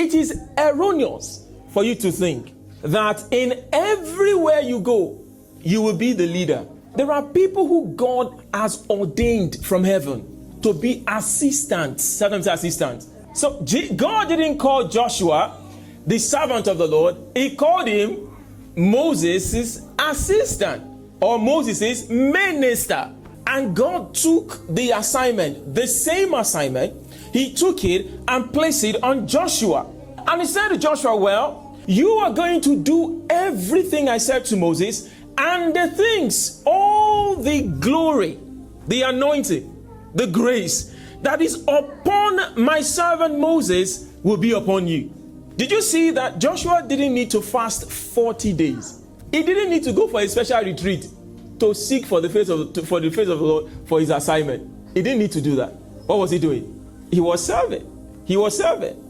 it is erroneous for you to think that in everywhere you go, you will be the leader. There are people who God has ordained from heaven to be assistants. Sometimes assistants. So God didn't call Joshua the servant of the Lord. He called him Moses' assistant or Moses' minister. And God took the assignment, the same assignment, he took it and placed it on Joshua. And he said to Joshua, well, you are going to do everything I said to Moses, and the things, all the glory, the anointing, the grace that is upon my servant Moses will be upon you. Did you see that Joshua didn't need to fast 40 days? He didn't need to go for a special retreat to seek for the face of the Lord for his assignment. He didn't need to do that. What was he doing? He was serving. He was serving.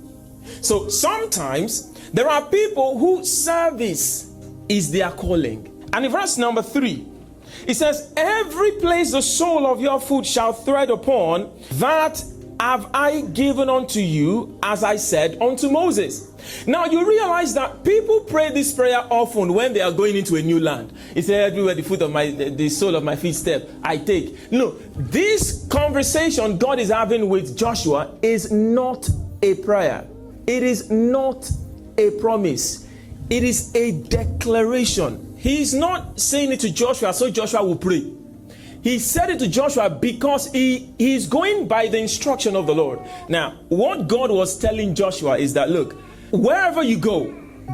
So sometimes there are people whose service is their calling. And in verse number 3, it says, every place the sole of your foot shall tread upon, that have I given unto you, as I said unto Moses. Now you realize that people pray this prayer often when they are going into a new land. It says, everywhere the sole of my feet step, I take. No, this conversation God is having with Joshua is not a prayer. It is not a promise. It is a declaration. He's not saying it to Joshua so Joshua will pray. He said it to Joshua because he is going by the instruction of the Lord. Now, what God was telling Joshua is that, look, wherever you go,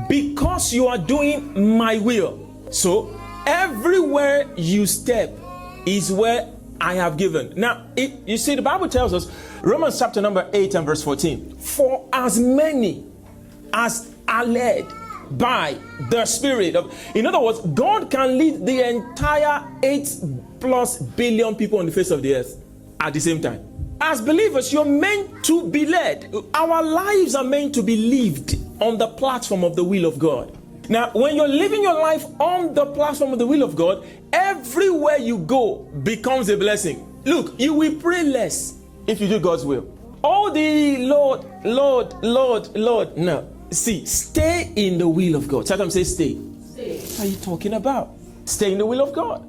because you are doing my will, so everywhere you step is where I have given. Now, you see, the Bible tells us, Romans chapter number 8 and verse 14, for as many as are led by the Spirit of, in other words, God can lead the entire 8+ billion people on the face of the earth at the same time. As believers, you're meant to be led. Our lives are meant to be lived on the platform of the will of God. Now, when you're living your life on the platform of the will of God, everywhere you go becomes a blessing. Look, you will pray less if you do God's will. All the Lord, Lord, Lord, Lord. No. See, stay in the will of God. Sometimes say stay. What are you talking about? Stay in the will of God.